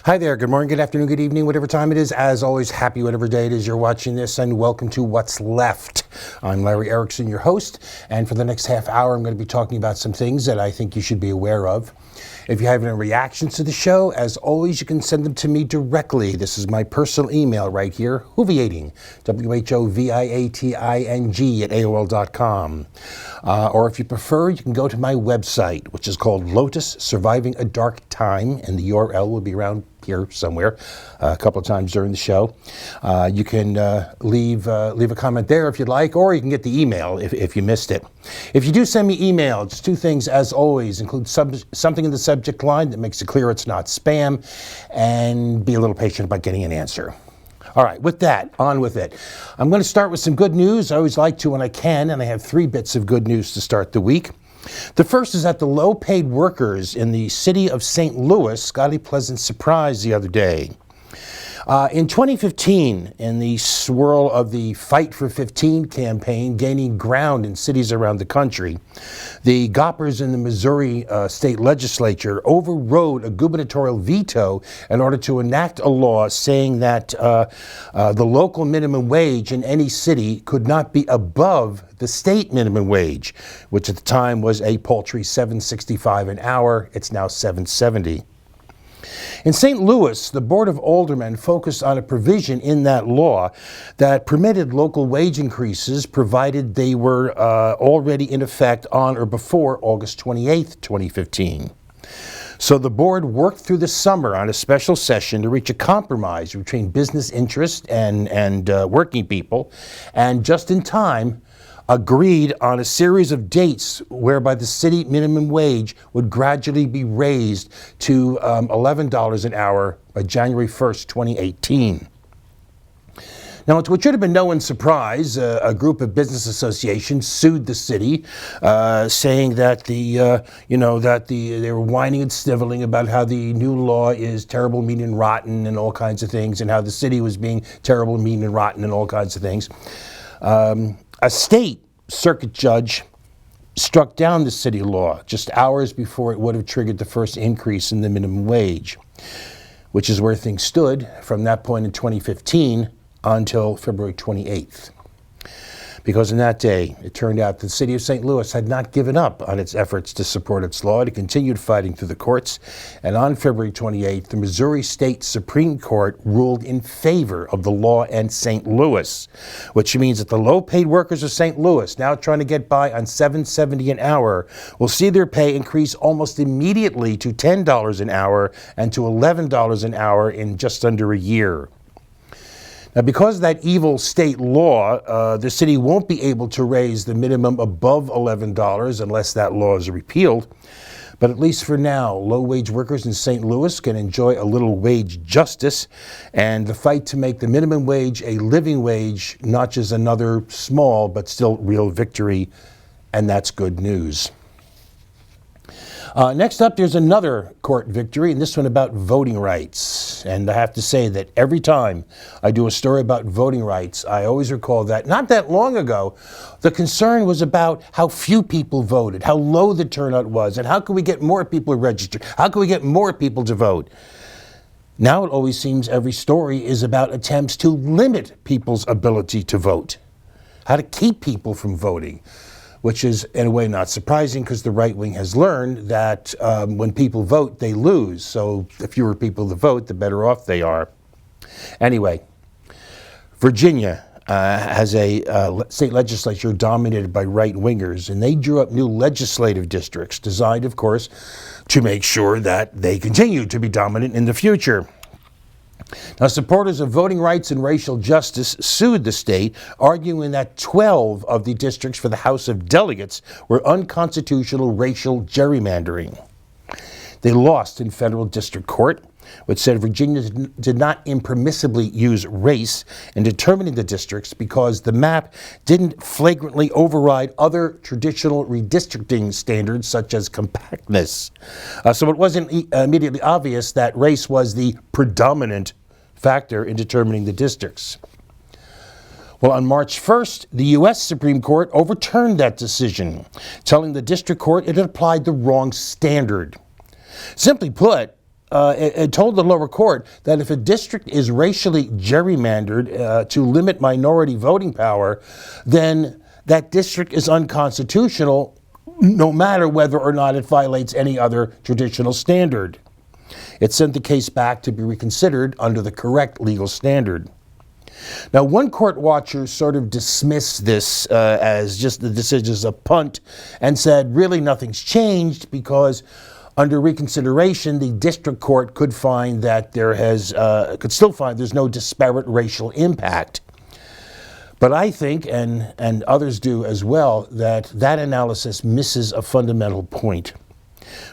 Hi there, good morning, good afternoon, good evening, whatever time it is. As always, happy whatever day it is you're watching this, and welcome to What's Left. I'm Larry Erickson, your host, and for the next half hour I'm going to be talking about some things that I think you should be aware of. If you have any reactions to the show, as always, you can send them to me directly. This is my personal email right here, Whoviating, WHOVIATING at AOL.com. Or if you prefer, you can go to my website, which is called Lotus Surviving a Dark Time, and the URL will be around here somewhere a couple of times during the show. You can leave a comment there if you'd like, or you can get the email if you missed it. If you do send me email, just two things as always. Include something in the subject line that makes it clear it's not spam, and be a little patient about getting an answer. All right, with that, on with it. I'm going to start with some good news. I always like to when I can, and I have three bits of good news to start the week. The first is that the low-paid workers in the city of St. Louis got a pleasant surprise the other day. In 2015, in the swirl of the Fight for 15 campaign gaining ground in cities around the country, the GOPpers in the Missouri state legislature overrode a gubernatorial veto in order to enact a law saying that the local minimum wage in any city could not be above the state minimum wage, which at the time was a paltry $7.65 an hour. It's now $7.70. In St. Louis, the Board of Aldermen focused on a provision in that law that permitted local wage increases provided they were already in effect on or before August 28, 2015. So the board worked through the summer on a special session to reach a compromise between business interests and working people, and just in time, agreed on a series of dates whereby the city minimum wage would gradually be raised to $11 an hour by January 1st, 2018. Now, it's what should have been no one's surprise. A group of business associations sued the city, saying that they were whining and sniveling about how the new law is terrible, mean, and rotten, and all kinds of things, and how the city was being terrible, mean, and rotten, and all kinds of things. A state circuit judge struck down the city law just hours before it would have triggered the first increase in the minimum wage, which is where things stood from that point in 2015 until February 28th. Because in that day, it turned out the city of St. Louis had not given up on its efforts to support its law. It continued fighting through the courts. And on February 28th, the Missouri State Supreme Court ruled in favor of the law and St. Louis, which means that the low-paid workers of St. Louis, now trying to get by on $7.70 an hour, will see their pay increase almost immediately to $10 an hour and to $11 an hour in just under a year. Now, because of that evil state law, the city won't be able to raise the minimum above $11 unless that law is repealed. But at least for now, low-wage workers in St. Louis can enjoy a little wage justice, and the fight to make the minimum wage a living wage, not just another small but still real victory, and that's good news. Next up, there's another court victory, and this one about voting rights. And I have to say that every time I do a story about voting rights, I always recall that not that long ago, the concern was about how few people voted, how low the turnout was, and how can we get more people registered? How can we get more people to vote? Now it always seems every story is about attempts to limit people's ability to vote, how to keep people from voting, which is in a way not surprising because the right wing has learned that when people vote, they lose. So the fewer people that vote, the better off they are. Anyway, Virginia has a state legislature dominated by right wingers, and they drew up new legislative districts designed, of course, to make sure that they continue to be dominant in the future. Now, supporters of voting rights and racial justice sued the state, arguing that 12 of the districts for the House of Delegates were unconstitutional racial gerrymandering. They lost in federal district court, which said Virginia did not impermissibly use race in determining the districts because the map didn't flagrantly override other traditional redistricting standards such as compactness. So it wasn't immediately obvious that race was the predominant factor in determining the districts. Well, on March 1st, the U.S. Supreme Court overturned that decision, telling the district court it had applied the wrong standard. Simply put, it told the lower court that if a district is racially gerrymandered to limit minority voting power, then that district is unconstitutional, no matter whether or not it violates any other traditional standard. It sent the case back to be reconsidered under the correct legal standard. Now, one court watcher sort of dismissed this as just the decision as a punt and said, really nothing's changed because under reconsideration, the district court could find that could still find there's no disparate racial impact. But I think, and others do as well, that analysis misses a fundamental point.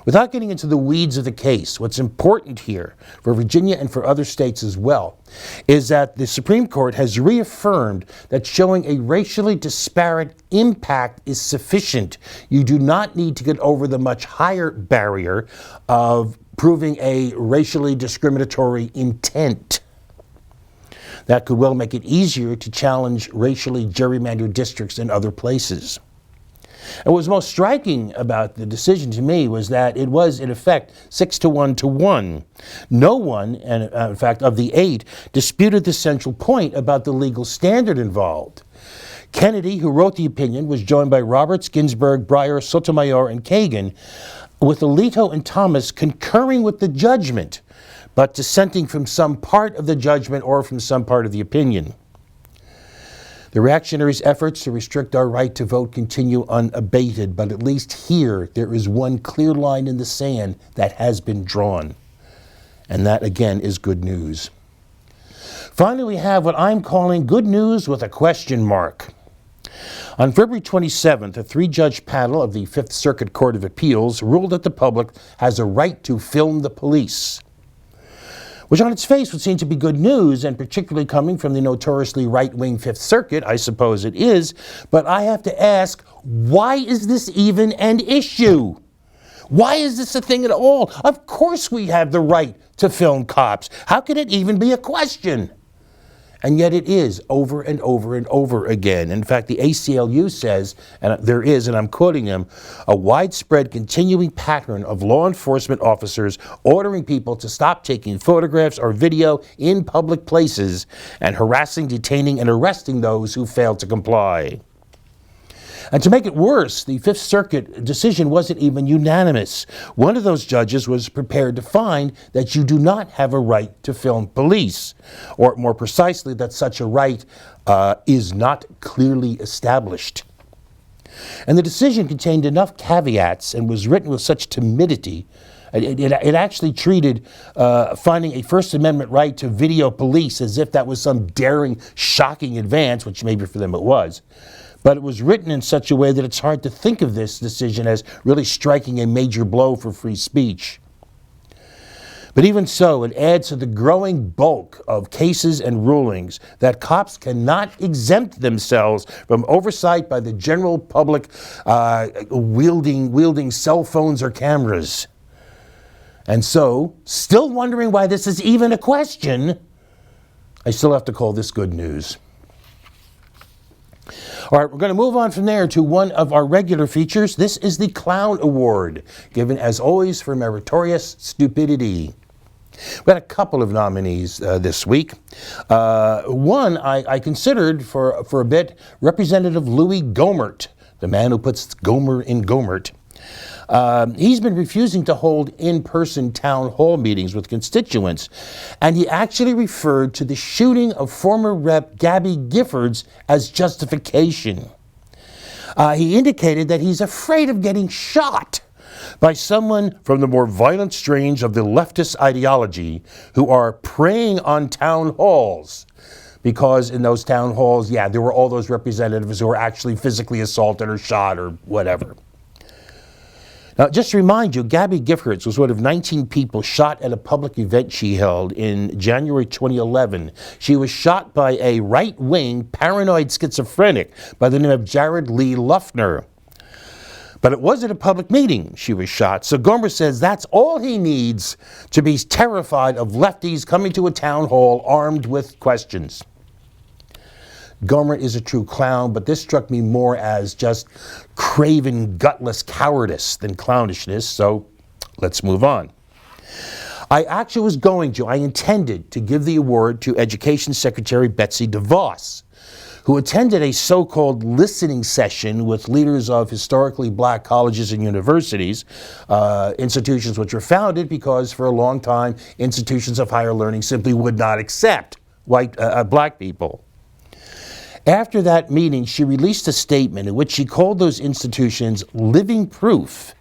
Without getting into the weeds of the case, what's important here for Virginia and for other states as well is that the Supreme Court has reaffirmed that showing a racially disparate impact is sufficient. You do not need to get over the much higher barrier of proving a racially discriminatory intent. That could well make it easier to challenge racially gerrymandered districts in other places. And what was most striking about the decision to me was that it was, in effect, 6-1 to 1. No one, and in fact, of the 8, disputed the central point about the legal standard involved. Kennedy, who wrote the opinion, was joined by Roberts, Ginsburg, Breyer, Sotomayor, and Kagan, with Alito and Thomas concurring with the judgment, but dissenting from some part of the judgment or from some part of the opinion. The reactionaries' efforts to restrict our right to vote continue unabated, but at least here there is one clear line in the sand that has been drawn. And that, again, is good news. Finally, we have what I'm calling good news with a question mark. On February 27th, a 3-judge panel of the Fifth Circuit Court of Appeals ruled that the public has a right to film the police, which on its face would seem to be good news, and particularly coming from the notoriously right-wing Fifth Circuit, I suppose it is. But I have to ask, why is this even an issue? Why is this a thing at all? Of course we have the right to film cops. How can it even be a question? And yet it is over and over and over again. In fact, the ACLU says, and there is, and I'm quoting them, a widespread continuing pattern of law enforcement officers ordering people to stop taking photographs or video in public places and harassing, detaining, and arresting those who fail to comply. And to make it worse, the Fifth Circuit decision wasn't even unanimous. One of those judges was prepared to find that you do not have a right to film police, or more precisely, that such a right is not clearly established. And the decision contained enough caveats and was written with such timidity. It actually treated finding a First Amendment right to video police as if that was some daring, shocking advance, which maybe for them it was. But it was written in such a way that it's hard to think of this decision as really striking a major blow for free speech. But even so, it adds to the growing bulk of cases and rulings that cops cannot exempt themselves from oversight by the general public wielding cell phones or cameras. And so, still wondering why this is even a question, I still have to call this good news. All right, we're going to move on from there to one of our regular features. This is the Clown Award, given as always for meritorious stupidity. We had a couple of nominees this week. One I considered for a bit, Representative Louis Gohmert, the man who puts Gomer in Gohmert. He's been refusing to hold in-person town hall meetings with constituents, and he actually referred to the shooting of former Rep. Gabby Giffords as justification. He indicated that he's afraid of getting shot by someone from the more violent strains of the leftist ideology who are preying on town halls. Because in those town halls, there were all those representatives who were actually physically assaulted or shot or whatever. Now, just to remind you, Gabby Giffords was one of 19 people shot at a public event she held in January 2011. She was shot by a right-wing paranoid schizophrenic by the name of Jared Lee Luffner. But it was at a public meeting she was shot, so Gohmert says that's all he needs to be terrified of lefties coming to a town hall armed with questions. Gohmert is a true clown, but this struck me more as just craven, gutless cowardice than clownishness, so let's move on. I actually was going to, I intended to give the award to Education Secretary Betsy DeVos, who attended a so-called listening session with leaders of historically black colleges and universities, institutions which were founded because for a long time institutions of higher learning simply would not accept black people. After that meeting, she released a statement in which she called those institutions living proof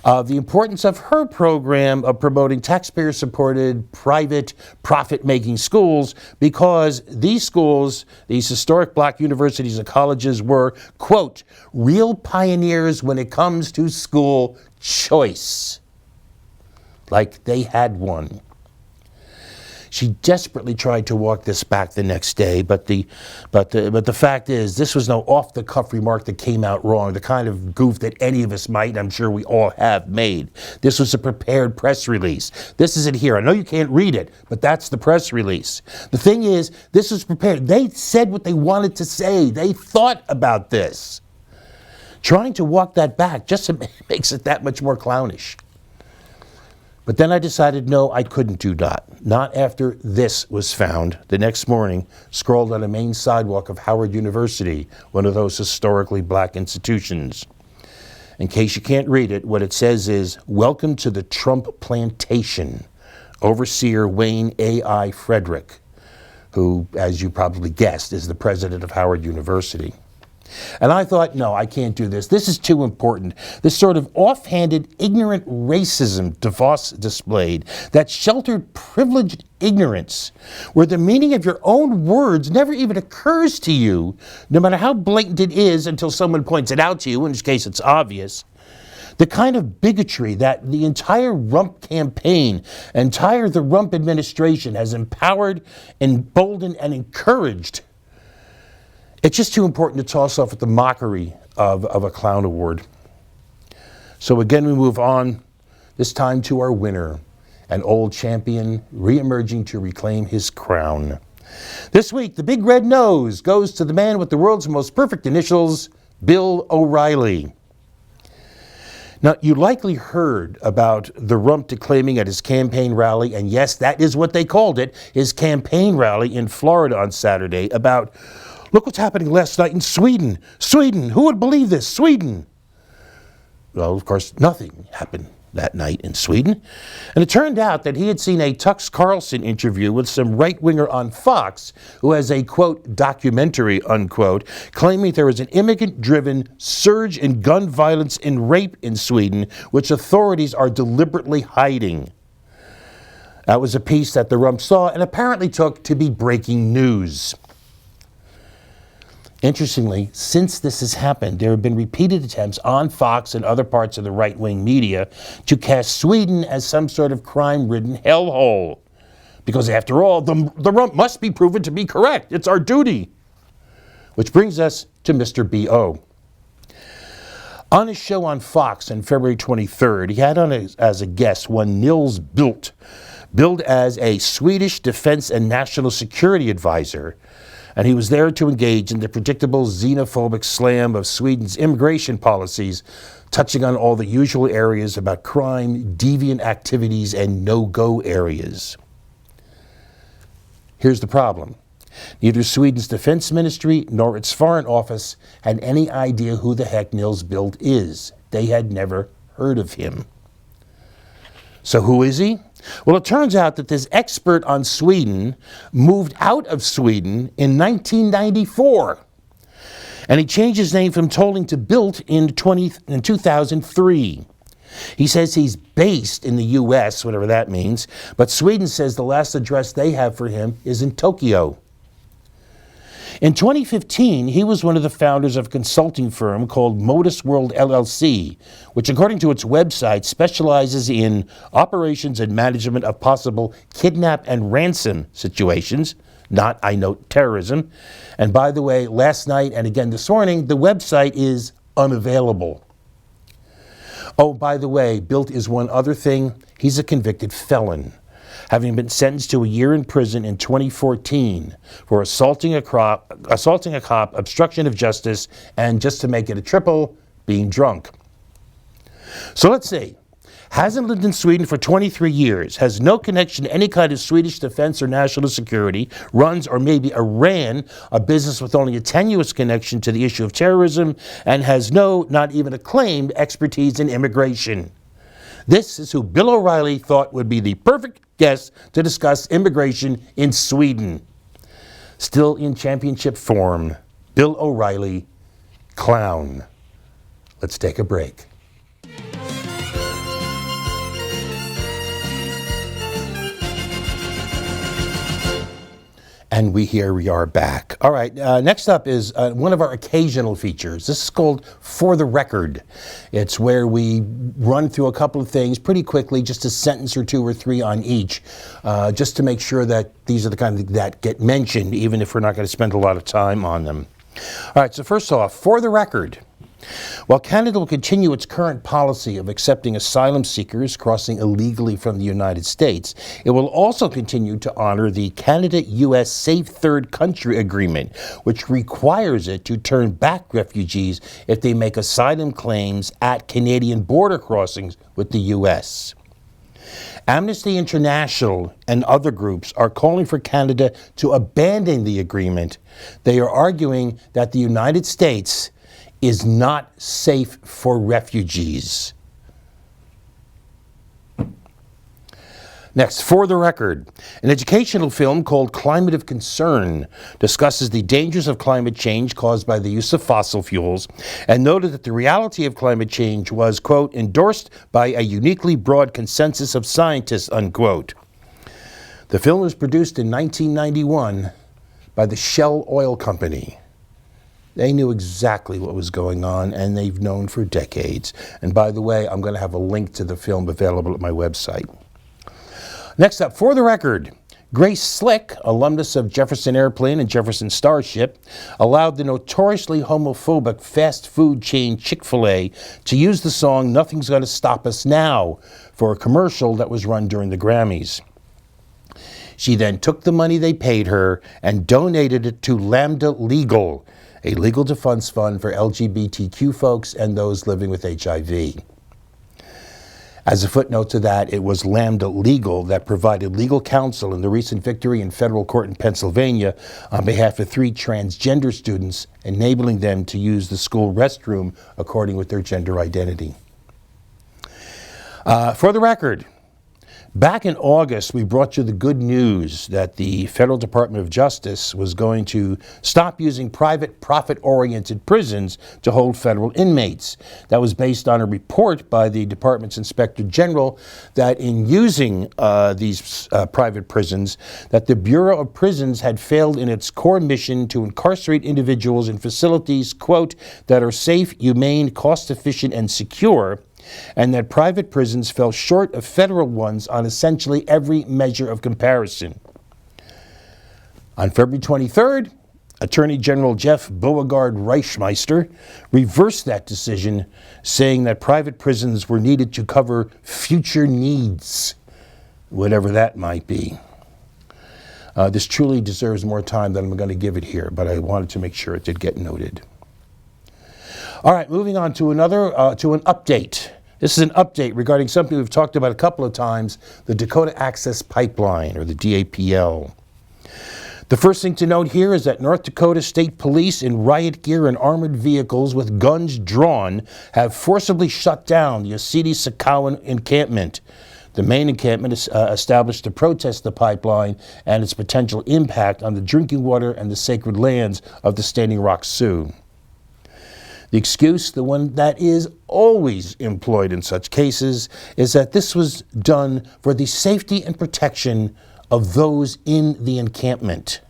of the importance of her program of promoting taxpayer-supported, private, profit-making schools, because these schools, these historic black universities and colleges, were, quote, real pioneers when it comes to school choice. Like they had one. She desperately tried to walk this back the next day, but the fact is, this was no off-the-cuff remark that came out wrong, the kind of goof that any of us might, I'm sure we all have, made. This was a prepared press release. This is it here. I know you can't read it, but that's the press release. The thing is, this was prepared. They said what they wanted to say. They thought about this. Trying to walk that back just makes it that much more clownish. But then I decided, no, I couldn't do that. Not after this was found the next morning, scrawled on a main sidewalk of Howard University, one of those historically black institutions. In case you can't read it, what it says is, welcome to the Trump plantation, Overseer Wayne A.I. Frederick, who, as you probably guessed, is the president of Howard University. And I thought, no, I can't do this. This is too important. This sort of offhanded, ignorant racism DeVos displayed, that sheltered, privileged ignorance, where the meaning of your own words never even occurs to you, no matter how blatant it is until someone points it out to you, in which case it's obvious. The kind of bigotry that the entire Rump campaign, the Rump administration has empowered, emboldened, and encouraged. It's just too important to toss off at the mockery of a clown award. So again, we move on, this time to our winner, an old champion re-emerging to reclaim his crown. This week, the big red nose goes to the man with the world's most perfect initials, Bill O'Reilly. Now, you likely heard about the Rump declaiming at his campaign rally, and yes, that is what they called it, his campaign rally in Florida on Saturday, about, look what's happening last night in Sweden. Sweden, who would believe this? Sweden. Well, of course, nothing happened that night in Sweden. And it turned out that he had seen a Tucker Carlson interview with some right-winger on Fox who has a, quote, documentary, unquote, claiming there was an immigrant-driven surge in gun violence and rape in Sweden, which authorities are deliberately hiding. That was a piece that the Rump saw and apparently took to be breaking news. Interestingly, since this has happened, there have been repeated attempts on Fox and other parts of the right-wing media to cast Sweden as some sort of crime-ridden hellhole. Because after all, the Rump must be proven to be correct. It's our duty. Which brings us to Mr. B.O. On his show on Fox on February 23rd, he had on as a guest one Nils Bildt, billed as a Swedish defense and national security advisor, and he was there to engage in the predictable xenophobic slam of Sweden's immigration policies, touching on all the usual areas about crime, deviant activities, and no-go areas. Here's the problem. Neither Sweden's defense ministry nor its foreign office had any idea who the heck Nils Bildt is. They had never heard of him. So who is he? Well, it turns out that this expert on Sweden moved out of Sweden in 1994. And he changed his name from Tolling to Bildt in 2003. He says he's based in the U.S., whatever that means, but Sweden says the last address they have for him is in Tokyo. In 2015, he was one of the founders of a consulting firm called Modus World LLC, which according to its website specializes in operations and management of possible kidnap and ransom situations, not, I note, terrorism. And by the way, last night and again this morning, the website is unavailable. Oh, by the way, Bildt is one other thing. He's a convicted felon, having been sentenced to a year in prison in 2014 for assaulting a cop, obstruction of justice, and just to make it a triple, being drunk. So let's see. hasn't lived in Sweden for 23 years, has no connection to any kind of Swedish defense or national security, runs or maybe ran a business with only a tenuous connection to the issue of terrorism, and has no, not even a claimed, expertise in immigration. This is who Bill O'Reilly thought would be the perfect guest to discuss immigration in Sweden. Still in championship form, Bill O'Reilly, clown. Let's take a break. And we are back. All right, next up is one of our occasional features. This is called For the Record. It's where we run through a couple of things pretty quickly, just a sentence or two or three on each, just to make sure that these are the kind that get mentioned, even if we're not going to spend a lot of time on them. All right, so first off, for the record, while Canada will continue its current policy of accepting asylum seekers crossing illegally from the United States, it will also continue to honor the Canada-U.S. Safe Third Country Agreement, which requires it to turn back refugees if they make asylum claims at Canadian border crossings with the U.S. Amnesty International and other groups are calling for Canada to abandon the agreement. They are arguing that the United States is not safe for refugees. Next, for the record, an educational film called Climate of Concern discusses the dangers of climate change caused by the use of fossil fuels and noted that the reality of climate change was, quote, endorsed by a uniquely broad consensus of scientists, unquote. The film was produced in 1991 by the Shell Oil Company. They knew exactly what was going on, and they've known for decades. And by the way, I'm going to have a link to the film available at my website. Next up, for the record, Grace Slick, alumnus of Jefferson Airplane and Jefferson Starship, allowed the notoriously homophobic fast food chain Chick-fil-A to use the song Nothing's Gonna Stop Us Now for a commercial that was run during the Grammys. She then took the money they paid her and donated it to Lambda Legal, a legal defense fund for LGBTQ folks and those living with HIV. As a footnote to that, it was Lambda Legal that provided legal counsel in the recent victory in federal court in Pennsylvania on behalf of 3 transgender students, enabling them to use the school restroom according with their gender identity. For the record, back in August, we brought you the good news that the Federal Department of Justice was going to stop using private, profit-oriented prisons to hold federal inmates. That was based on a report by the department's Inspector General that in using these private prisons, that the Bureau of Prisons had failed in its core mission to incarcerate individuals in facilities, quote, that are safe, humane, cost-efficient, and secure, and that private prisons fell short of federal ones on essentially every measure of comparison. On February 23rd, Attorney General Jeff Beauregard Reichmeister reversed that decision, saying that private prisons were needed to cover future needs, whatever that might be. This truly deserves more time than I'm going to give it here, but I wanted to make sure it did get noted. All right, moving on to to an update. This is an update regarding something we've talked about a couple of times, the Dakota Access Pipeline, or the DAPL. The first thing to note here is that North Dakota State Police in riot gear and armored vehicles with guns drawn have forcibly shut down the Osidi-Sakowin encampment. The main encampment is established to protest the pipeline and its potential impact on the drinking water and the sacred lands of the Standing Rock Sioux. The excuse, the one that is always employed in such cases, is that this was done for the safety and protection of those in the encampment.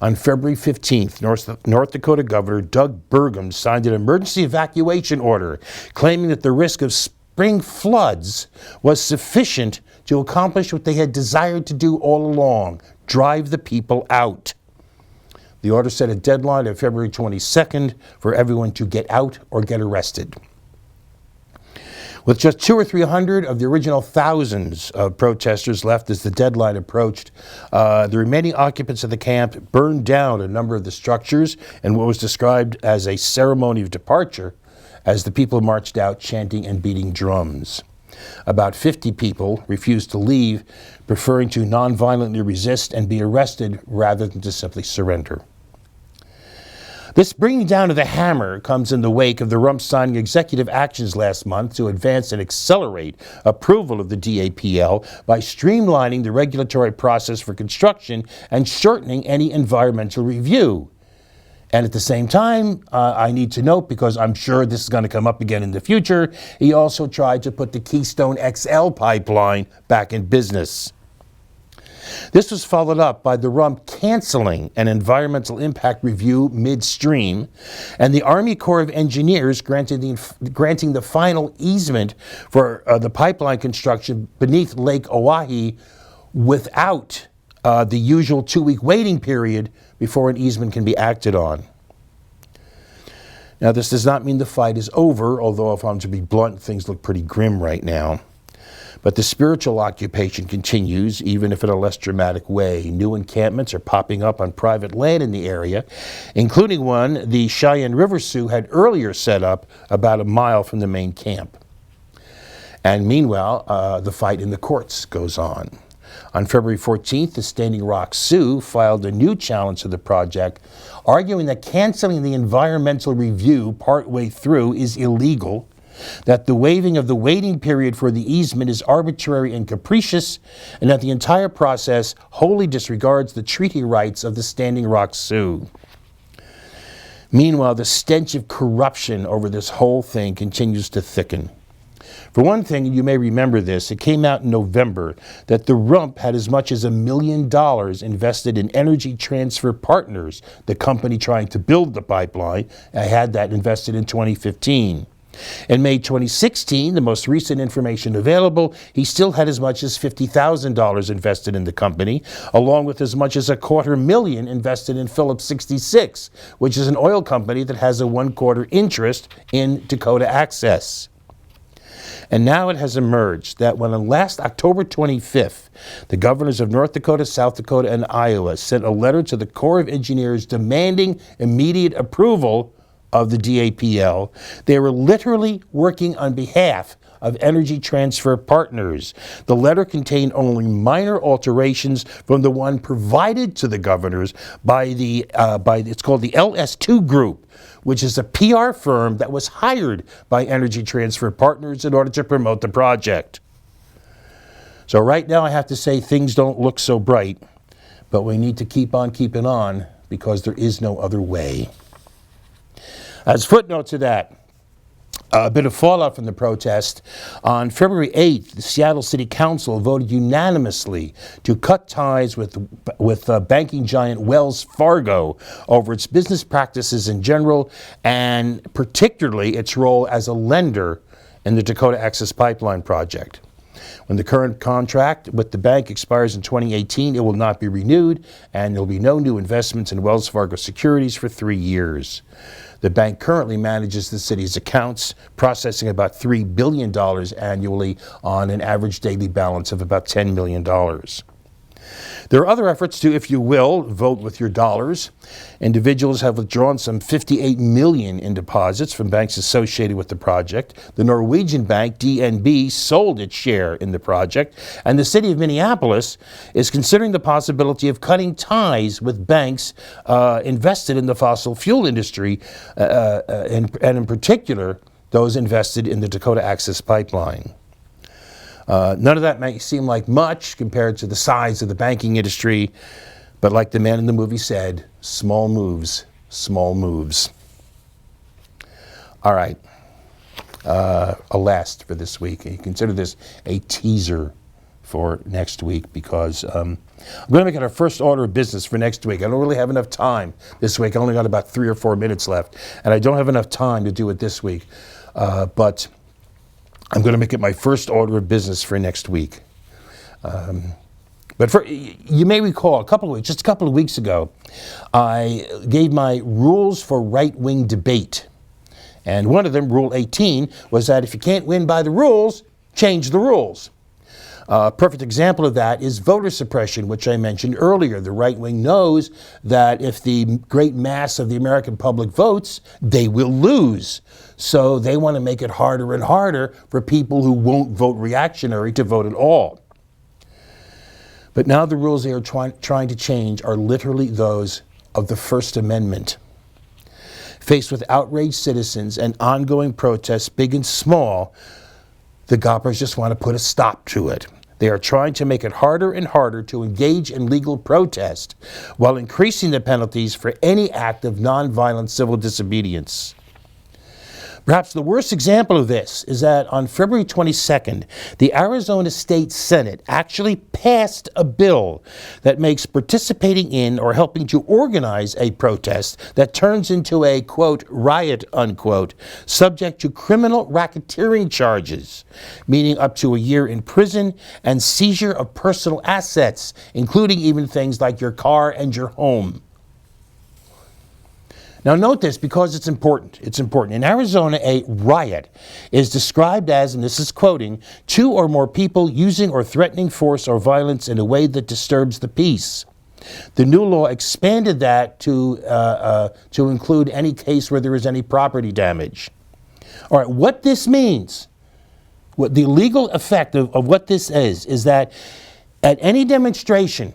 On February 15th, North Dakota Governor Doug Burgum signed an emergency evacuation order claiming that the risk of spring floods was sufficient to accomplish what they had desired to do all along, drive the people out. The order set a deadline of February 22nd for everyone to get out or get arrested. With just 200 or 300 of the original thousands of protesters left as the deadline approached, the remaining occupants of the camp burned down a number of the structures in what was described as a ceremony of departure, as the people marched out chanting and beating drums. About 50 people refused to leave, preferring to nonviolently resist and be arrested rather than to simply surrender. This bringing down of the hammer comes in the wake of the rump signing executive actions last month to advance and accelerate approval of the DAPL by streamlining the regulatory process for construction and shortening any environmental review. And at the same time, I need to note, because I'm sure this is going to come up again in the future, he also tried to put the Keystone XL pipeline back in business. This was followed up by the rump canceling an environmental impact review midstream, and the Army Corps of Engineers granting the final easement for the pipeline construction beneath Lake Oahe without the usual 2-week waiting period before an easement can be acted on. Now, this does not mean the fight is over, although if I'm to be blunt, things look pretty grim right now. But the spiritual occupation continues, even if in a less dramatic way. New encampments are popping up on private land in the area, including one the Cheyenne River Sioux had earlier set up about a mile from the main camp. And meanwhile, the fight in the courts goes on. On February 14th, the Standing Rock Sioux filed a new challenge to the project, arguing that canceling the environmental review partway through is illegal, that the waiving of the waiting period for the easement is arbitrary and capricious, and that the entire process wholly disregards the treaty rights of the Standing Rock Sioux. Meanwhile, the stench of corruption over this whole thing continues to thicken. For one thing, you may remember this, it came out in November that the rump had as much as $1 million invested in Energy Transfer Partners, the company trying to build the pipeline. I had that invested in 2015. In May 2016, the most recent information available, he still had as much as $50,000 invested in the company, along with as much as $250,000 invested in Phillips 66, which is an oil company that has a 1/4 interest in Dakota Access. And now it has emerged that when on last October 25th, the governors of North Dakota, South Dakota, and Iowa sent a letter to the Corps of Engineers demanding immediate approval of the DAPL, they were literally working on behalf of Energy Transfer Partners. The letter contained only minor alterations from the one provided to the governors by it's called the LS2 Group, which is a PR firm that was hired by Energy Transfer Partners in order to promote the project. So right now I have to say things don't look so bright, but we need to keep on keeping on because there is no other way. As footnote to that, a bit of fallout from the protest. On February 8th, the Seattle City Council voted unanimously to cut ties with banking giant Wells Fargo over its business practices in general, and particularly its role as a lender in the Dakota Access Pipeline project. When the current contract with the bank expires in 2018, it will not be renewed, and there will be no new investments in Wells Fargo securities for 3 years. The bank currently manages the city's accounts, processing about $3 billion annually on an average daily balance of about $10 million. There are other efforts to, if you will, vote with your dollars. Individuals have withdrawn some $58 million in deposits from banks associated with the project. The Norwegian bank, DNB, sold its share in the project, and the city of Minneapolis is considering the possibility of cutting ties with banks invested in the fossil fuel industry, and in particular, those invested in the Dakota Access Pipeline. None of that may seem like much compared to the size of the banking industry, but like the man in the movie said, small moves, small moves. All right, a last for this week. And you consider this a teaser for next week because I'm going to make it our first order of business for next week. I don't really have enough time this week. I only got about 3 or 4 minutes left, and I don't have enough time to do it this week. But I'm going to make it my first order of business for next week. But you may recall just a couple of weeks ago, I gave my rules for right-wing debate. And one of them, Rule 18, was that if you can't win by the rules, change the rules. A perfect example of that is voter suppression, which I mentioned earlier. The right wing knows that if the great mass of the American public votes, they will lose. So they want to make it harder and harder for people who won't vote reactionary to vote at all. But now the rules they are trying to change are literally those of the First Amendment. Faced with outraged citizens and ongoing protests, big and small, the GOPpers just want to put a stop to it. They are trying to make it harder and harder to engage in legal protest while increasing the penalties for any act of nonviolent civil disobedience. Perhaps the worst example of this is that on February 22nd, the Arizona State Senate actually passed a bill that makes participating in or helping to organize a protest that turns into a, quote, riot, unquote, subject to criminal racketeering charges, meaning up to a year in prison and seizure of personal assets, including even things like your car and your home. Now note this because it's important. It's important. In Arizona, a riot is described as, and this is quoting, 2 or more people using or threatening force or violence in a way that disturbs the peace. The new law expanded that to include any case where there is any property damage. All right, what this means, what the legal effect of what this is that at any demonstration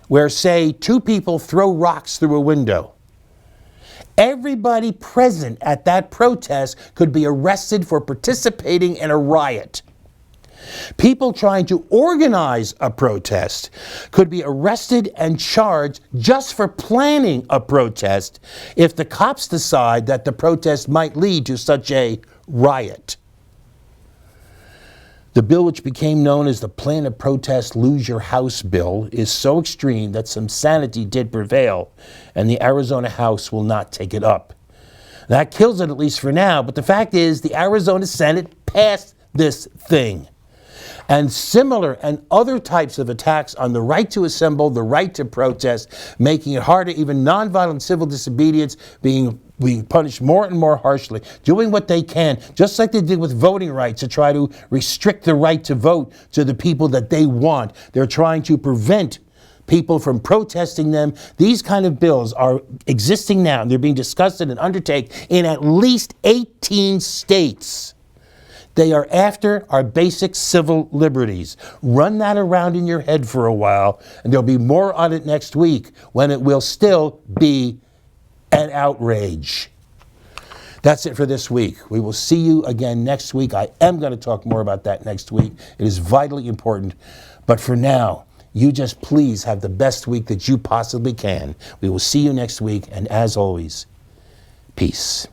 where, say, 2 people throw rocks through a window, everybody present at that protest could be arrested for participating in a riot. People trying to organize a protest could be arrested and charged just for planning a protest if the cops decide that the protest might lead to such a riot. The bill, which became known as the Plan a Protest, Lose Your House bill, is so extreme that some sanity did prevail, and the Arizona House will not take it up. That kills it, at least for now, but the fact is the Arizona Senate passed this thing. And similar and other types of attacks on the right to assemble, the right to protest, making it harder, even nonviolent civil disobedience being punished more and more harshly, doing what they can, just like they did with voting rights, to try to restrict the right to vote to the people that they want. They're trying to prevent people from protesting them. These kind of bills are existing now, and they're being discussed and undertaken in at least 18 states. They are after our basic civil liberties. Run that around in your head for a while, and there'll be more on it next week when it will still be an outrage. That's it for this week. We will see you again next week. I am going to talk more about that next week. It is vitally important. But for now, you just please have the best week that you possibly can. We will see you next week, and as always, peace.